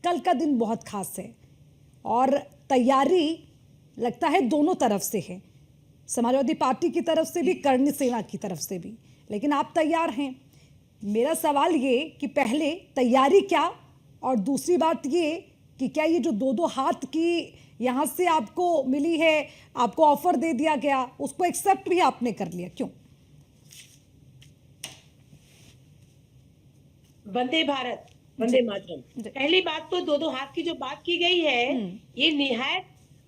कल का दिन बहुत खास है और तैयारी लगता है दोनों तरफ से है, समाजवादी पार्टी की तरफ से भी, कर्ण सेना की तरफ से भी। लेकिन आप तैयार हैं। मेरा सवाल ये कि पहले तैयारी क्या, और दूसरी बात ये कि क्या ये जो दो दो हाथ की यहाँ से आपको मिली है, आपको ऑफर दे दिया गया, उसको एक्सेप्ट भी आपने कर लिया, क्यों? वंदे भारत, वंदे मातरम। पहली बात तो दो दो हाथ की जो बात की गई है, ये निहायत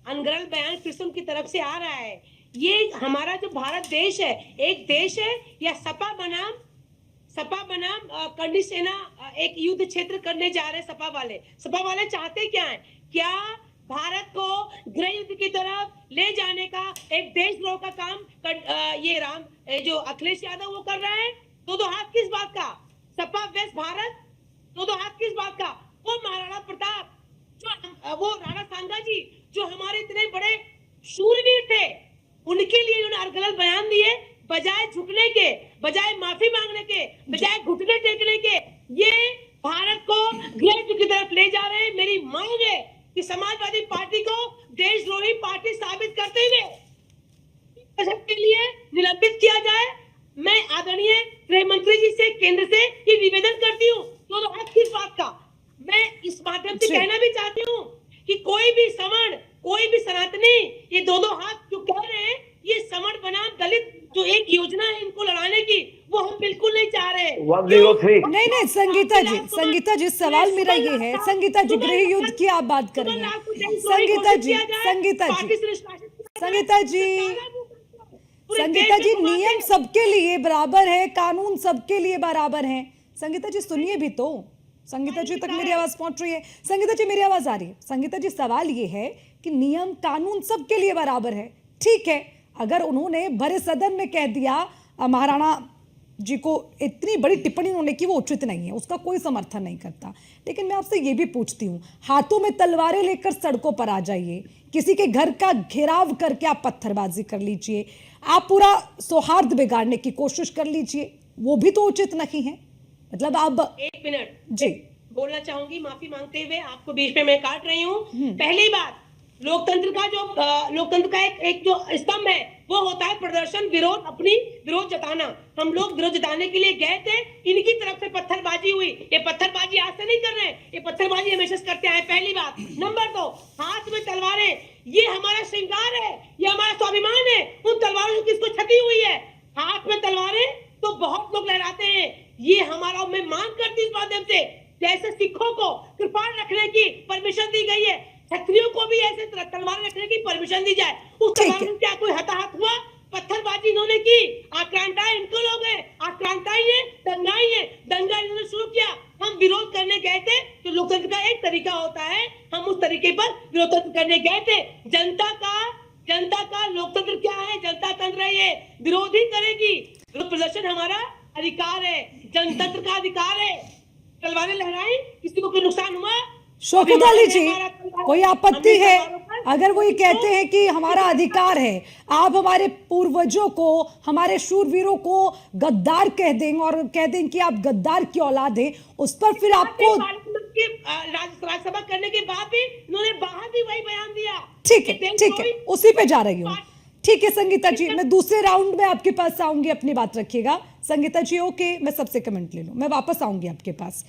अनगढ़ बयान किस्म की तरफ से आ रहा है। ये हमारा जो भारत देश है, एक देश है या सपा बनाम करनी सेना एक युद्ध क्षेत्र करने जा रहे हैं। सपा वाले चाहते क्या है? क्या भारत को गृह युद्ध की तरफ ले जाने का एक देशद्रोह का काम ये जो अखिलेश यादव वो कर रहा है। दो दो हाथ किस बात का? सपा वेस्ट भारत, दो दो हाथ किस बात का? वो महाराणा प्रताप, जो वो राणा सांगा जी, जो हमारे इतने बड़े शूरवीर थे, उनके लिए उन्होंने अर्गल बयान दिए। बजाय झुकने के, बजाय माफी मांगने के, बजाय घुटने टेकने के, ये भारत को गृह युद्ध की तरफ ले जा रहे हैं। मेरी मांग है कि समाजवादी पार्टी को देशद्रोही पार्टी साबित करते हुए के लिए निलंबित किया जाए। मैं आदरणीय गृह मंत्री जी से, केंद्र से ये निवेदन करती हूँ। तो हाथ किस बात का? मैं इस माध्यम से कहना भी चाहती हूँ कि कोई भी सवर्ण, कोई भी सनातनी ये दो दो हाथ जो कह रहे हैं, ये सवर्ण बनाम दलित जो एक योजना है इनको लड़ाने की, वो हम बिल्कुल नहीं चाह रहे। 103 नहीं, संगीता जी सवाल मेरा ये है, संगीता जी गृह युद्ध की आप बात कर रही हैं। संगीता जी नियम सबके लिए बराबर है, कानून सबके लिए बराबर है। संगीता जी सुनिए भी तो। संगीता जी तक मेरी आवाज पहुंच रही है? संगीता जी मेरी आवाज आ रही है? संगीता जी सवाल ये है कि नियम कानून सबके लिए बराबर है, ठीक है। अगर उन्होंने भरे सदन में कह दिया महाराणा जी को इतनी बड़ी टिप्पणी उन्होंने की, वो उचित नहीं है, उसका कोई समर्थन नहीं करता। लेकिन मैं आपसे ये भी पूछती हूँ, हाथों में तलवारें लेकर सड़कों पर आ जाइए, किसी के घर का घेराव करके आप पत्थरबाजी कर लीजिए, आप पूरा सौहार्द बिगाड़ने की कोशिश कर लीजिए, वो भी तो उचित नहीं है। मतलब आप एक मिनट जी बोलना चाहूंगी, माफी मांगते हुए आपको बीच में मैं काट रही हूँ। पहली बात, लोकतंत्र का एक जो स्तंभ है वो होता है प्रदर्शन, विरोध, अपनी विरोध जताना। हम लोग विरोध जताने के लिए गए थे, इनकी तरफ से पत्थरबाजी हुई। ये पत्थरबाजी आज से नहीं कर रहे हैं, ये पत्थरबाजी हमेशा से करते आए। पहली बात। नंबर 2, हाथ में तलवारें, ये हमारा श्रृंगार है, ये हमारा स्वाभिमान है। उन तलवारों से किसको क्षति हुई है? हाथ में तलवारें तो बहुत लोग लहराते हैं। ये हमारा, मैं मांग करती इस माध्यम से, जैसे सिखों को कृपाण रखने की परमिशन दी गई है, क्षत्रियों को भी ऐसे तलवार रखने की परमिशन दी जाए। उस तलवार में क्या कोई हताहत हुआ? पत्थरबाजी इन्होंने की, आक्रांताएं इनको लोग हैं, आक्रांताई है, दंगाई है, दंगा इन्होंने शुरू किया। हम विरोध करने गए थे, तो लोकतंत्र का एक तरीका होता है, हम उस तरीके पर विरोध करने गए थे। जनता का लोकतंत्र क्या है? जनता तंत्र रही है, विरोध ही करेगी। विरोध प्रदर्शन हमारा अधिकार है, जनतंत्र का अधिकार है। तलवारें लहराई, किसी को कोई नुकसान हुआ? शौकत अली जी, कोई आपत्ति है अगर वो ये कहते हैं कि हमारा अधिकार है, आप हमारे पूर्वजों को, हमारे शूरवीरों को गद्दार कह देंगे और कह देंगे कि आप गद्दार की औलाद हैं, उस पर फिर आपको राज्यसभा करने के बाद भी उन्होंने बाहर भी वही बयान दिया। ठीक है, उसी पे जा रही हूँ। ठीक है संगीता जी, मैं दूसरे राउंड में आपके पास आऊंगी, अपनी बात रखिएगा। संगीता जी ओके, मैं सबसे कमेंट ले लूं, मैं वापस आऊंगी आपके पास।